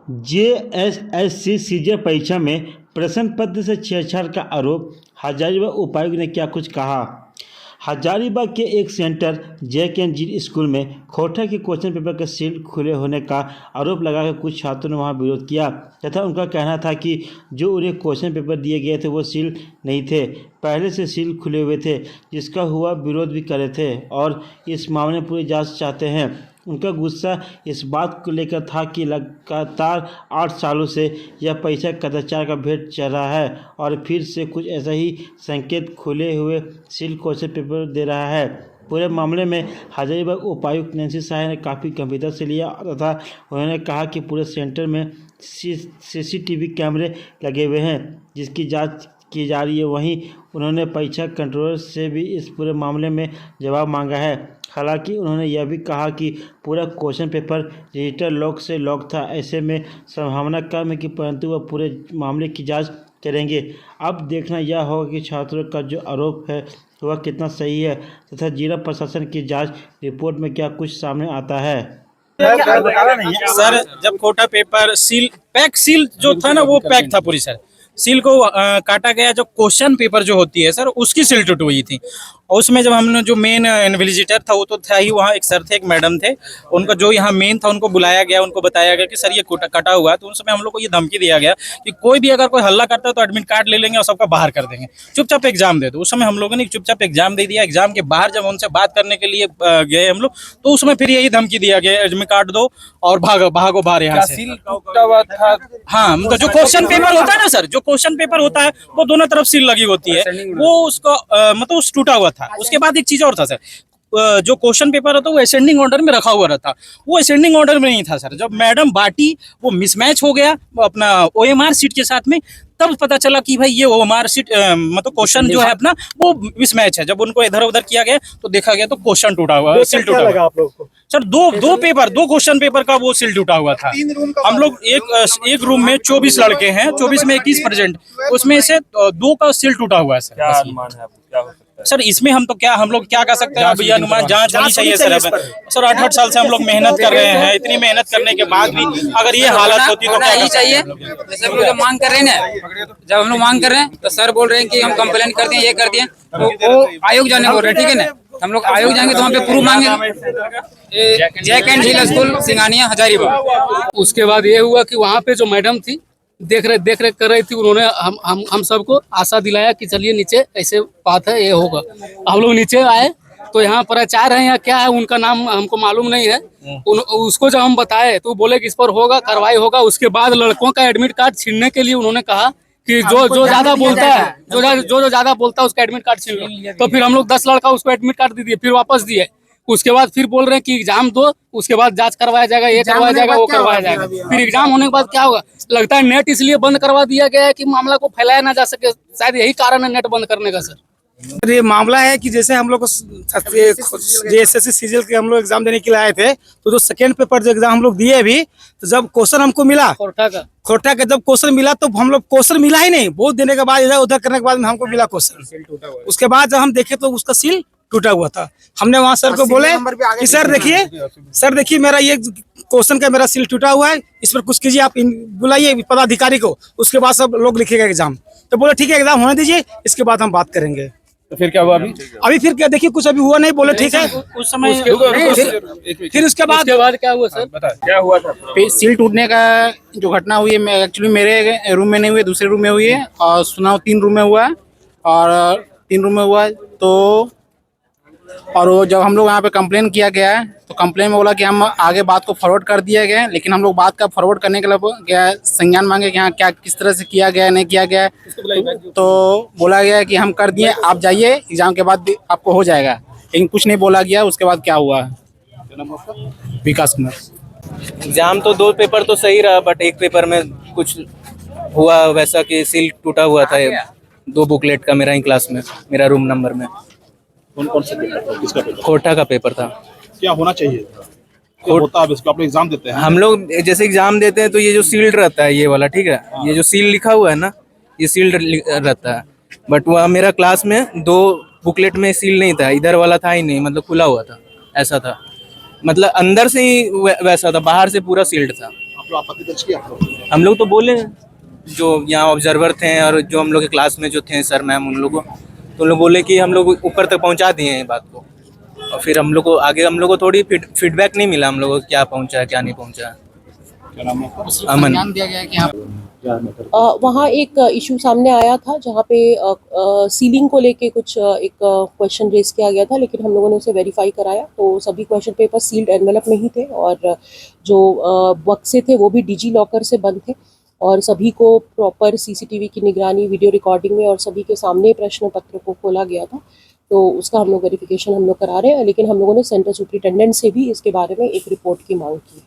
JSSC सीजे परीक्षा में प्रश्न पत्र से छेड़छाड़ का आरोप, हजारीबाग उपायुक्त ने क्या कुछ कहा। हजारीबाग के एक सेंटर जे.के.एन.जी स्कूल में खोटा के क्वेश्चन पेपर के सील खुले होने का आरोप लगाकर कुछ छात्रों ने वहां विरोध किया तथा उनका कहना था कि जो उन्हें क्वेश्चन पेपर दिए गए थे वो सील नहीं थे, पहले से सील खुले हुए थे, जिसका हुआ विरोध भी कर रहे थे और इस मामले में पूरी जांच चाहते हैं। उनका गुस्सा इस बात को लेकर था कि लगातार 8 सालों से यह परीक्षा कदाचार का भेद चल रहा है और फिर से कुछ ऐसा ही संकेत खुले हुए सील क्वेश्चन पेपर दे रहा है। पूरे मामले में हजारीबाग उपायुक्त नैन्सी शाह ने काफ़ी गंभीरता से लिया तथा उन्होंने कहा कि पूरे सेंटर में सीसीटीवी कैमरे लगे हुए हैं जिसकी जांच की जा रही है। वहीं उन्होंने परीक्षा कंट्रोलर से भी इस पूरे मामले में जवाब मांगा है। हालांकि उन्होंने यह भी कहा कि पूरा क्वेश्चन पेपर डिजिटल लॉक से लॉक था, ऐसे में संभावना कम है कि परंतु वह पूरे मामले की जांच करेंगे। अब देखना यह होगा कि छात्रों का जो आरोप है वह कितना सही है तथा जिला प्रशासन की जांच रिपोर्ट में क्या कुछ सामने आता है। सर, जब खोटा पेपर सील जो था ना वो पैक था पूरी सर। सील को काटा गया, जो क्वेश्चन पेपर जो होती है सर उसकी सील टूटी हुई थी। और उसमें जब हमने जो मेन इन्विजिलेटर था वो तो था ही, वहाँ एक सर थे, एक मैडम थे, उनका जो यहाँ मेन था उनको बुलाया गया, उनको बताया गया कि सर ये कटा हुआ है। तो उस समय हम लोग को ये धमकी दिया गया कि कोई भी अगर कोई हल्ला करता है तो एडमिट कार्ड ले लेंगे और सबका बाहर कर देंगे, चुपचाप एग्जाम दे दो। उस समय हम लोगों ने चुपचाप एग्जाम दे दिया। एग्जाम के बाहर जब उनसे बात करने के लिए गए हम लोग, तो उसमें फिर यही धमकी दिया गया एडमिट कार्ड दो और भागो बाहर यहाँ से। हाँ, मतलब जो क्वेश्चन पेपर होता है ना सर, जो क्वेश्चन पेपर होता है वो दोनों तरफ सील लगी होती है, वो उसको मतलब टूटा हुआ था। उसके बाद एक चीज और था सर, जो क्वेश्चन पेपर होता है वो असेंडिंग ऑर्डर में रखा हुआ रहता, वो असेंडिंग ऑर्डर में नहीं था सर। जब मैडम बांटी वो मिसमैच हो गया अपना ओएमआर सीट के साथ में, तब पता चला कि भाई ये ओएमआर सीट मतलब क्वेश्चन जो है अपना वो मिसमैच है। जब उनको इधर उधर किया गया तो देखा गया तो क्वेश्चन टूटा हुआ, सील टूटा हुआ। आप लोग को सर दो क्वेश्चन पेपर का वो सील टूटा हुआ था। हम लोग एक रूम में 24 लड़के हैं, 24 में 21%, उसमें से 2 का सील टूटा हुआ है सर। क्या अनुमान है आपको? सर इसमें हम लोग क्या कर सकते हैं भैया, अनुमान जांच होनी चाहिए सर। सर 8 साल से हम लोग मेहनत कर रहे हैं, इतनी मेहनत करने के बाद भी अगर ये हालत होती तो क्या ही चाहिए। जैसे हम लोग मांग कर रहे हैं ना, जब हम लोग मांग कर रहे हैं तो सर बोल रहे हैं कि हम कंप्लेंट कर दिए, ये कर दिए, तो वो आयोग जाने बोल रहे हैं, ठीक है ना। हम लोग आयोग जाएंगे तो वहाँ पे प्रूफ मांगेंगे। जे.के.एन.जी स्कूल सिंगानिया हजारीबाग। उसके बाद ये हुआ कि वहाँ पे जो मैडम थी देख रेख कर रही थी, उन्होंने हम सबको आशा दिलाया कि चलिए नीचे ऐसे बात है, ये होगा। हम लोग नीचे आए तो यहाँ प्राचार्य है या क्या है उनका नाम हमको मालूम नहीं है। उसको जब हम बताए तो बोले कि इस पर होगा कार्रवाई होगा। उसके बाद लड़कों का एडमिट कार्ड छीनने के लिए उन्होंने कहा कि जो ज्यादा बोलता है, जो ज्यादा बोलता है उसका एडमिट कार्ड छीन लो। तो फिर हम लोग 10 लड़का उसको एडमिट कार्ड दे दिए, फिर वापस दिए। उसके बाद फिर बोल रहे हैं कि एग्जाम दो, उसके बाद जांच करवाया जाएगा, ये करवाया जाएगा, वो करवाया जाएगा। फिर एग्जाम होने के बाद क्या होगा? लगता है नेट इसलिए बंद करवा दिया गया है कि मामला को फैलाया ना जा सके, शायद यही कारण है नेट बंद करने का सर। ये मामला है कि जैसे हम लोग जेएसएससी सीजीएल के हम लोग एग्जाम देने के लिए आए थे, तो जो सेकेंड पेपर जो एग्जाम हम लोग दिए भी, तो जब क्वेश्चन हमको मिला खोटा का जब क्वेश्चन मिला तो हम लोग क्वेश्चन मिला ही नहीं, बहुत देने के बाद इधर उधर करने के बाद में हमको मिला क्वेश्चन। उसके बाद जब हम देखे तो उसका सील टूटा हुआ था। हमने वहाँ सर को बोले कि सर देखिए मेरा ये क्वेश्चन का मेरा सील टूटा हुआ है, इस पर कुछ कीजिए, आप बुलाइए पदाधिकारी को, उसके बाद सब लोग लिखेगा एग्जाम। तो बोले ठीक है एग्जाम होने दीजिए, इसके बाद हम बात करेंगे। तो फिर क्या हुआ? अभी फिर क्या देखिए, कुछ अभी हुआ नहीं, बोले ठीक है। उस समय फिर उसके बाद क्या हुआ सर? क्या हुआ था? सील टूटने का जो घटना हुई है एक्चुअली मेरे रूम में नहीं हुई, दूसरे रूम में हुई है, और सुनाओ 3 रूम में हुआ है, और 3 रूम में हुआ है। तो और वो जब हम लोग यहाँ पे कंप्लेन किया गया है तो कंप्लेन में बोला कि हम आगे बात को फॉरवर्ड कर दिया गया है, लेकिन हम लोग बात का फॉरवर्ड करने के लिए क्या संज्ञान मांगे कि हाँ क्या किस तरह से किया गया है, नहीं किया गया है। तो बोला गया कि हम कर दिए, आप जाइए, एग्जाम के बाद आपको हो जाएगा, लेकिन कुछ नहीं बोला गया। उसके बाद क्या हुआ? विकास कुमार। एग्जाम तो 2 पेपर तो सही रहा, बट एक पेपर में कुछ हुआ वैसा कि सील टूटा हुआ था 2 बुकलेट का मेरा ही क्लास में, मेरा रूम नंबर में। कौन सा पेपर था? किसका पेपर? खोटा का पेपर था। क्या होना चाहिए था? क्या होता है इसको? आप एग्जाम देते हैं, हम लोग जैसे एग्जाम देते हैं तो ये जो सील्ड रहता है ये वाला, ठीक है, ये जो सील लिखा हुआ है ना, ये सील्ड रहता है। बट वह मेरा क्लास में 2 बुकलेट में सील नहीं था, इधर वाला था ही नहीं, मतलब खुला हुआ था, ऐसा था। मतलब अंदर से ही वैसा था, बाहर से पूरा सील्ड था। लोग आपत्ति दर्ज किया आप लोग? हम लोग तो बोले, जो यहाँ ऑब्जर्वर थे और जो हम लोग के क्लास में जो थे सर मैम, उन लोगों को तो उन लोग बोले कि हम लोग ऊपर तक पहुँचा दिए हैं बात को, और फिर हम लोग को आगे हम लोग को थोड़ी फीडबैक नहीं मिला, हम लोग को क्या पहुँचा क्या नहीं पहुँचा। क्या नाम है आपका? अमन। ध्यान दिया गया है कि हाँ वहाँ एक इशू सामने आया था जहाँ पे सीलिंग को लेके कुछ एक क्वेश्चन रेज किया गया था, लेकिन हम लोगों ने उसे वेरीफाई कराया तो सभी क्वेश्चन पेपर सील्ड एनवेलप में ही थे और जो बक्से थे वो भी डिजी लॉकर से बंद थे और सभी को प्रॉपर सीसीटीवी की निगरानी, वीडियो रिकॉर्डिंग में और सभी के सामने प्रश्न पत्र को खोला गया था। तो उसका हम लोग वेरिफिकेशन हम लोग करा रहे हैं, लेकिन हम लोगों ने सेंटर सुपरिटेंडेंट से भी इसके बारे में एक रिपोर्ट की मांग की है।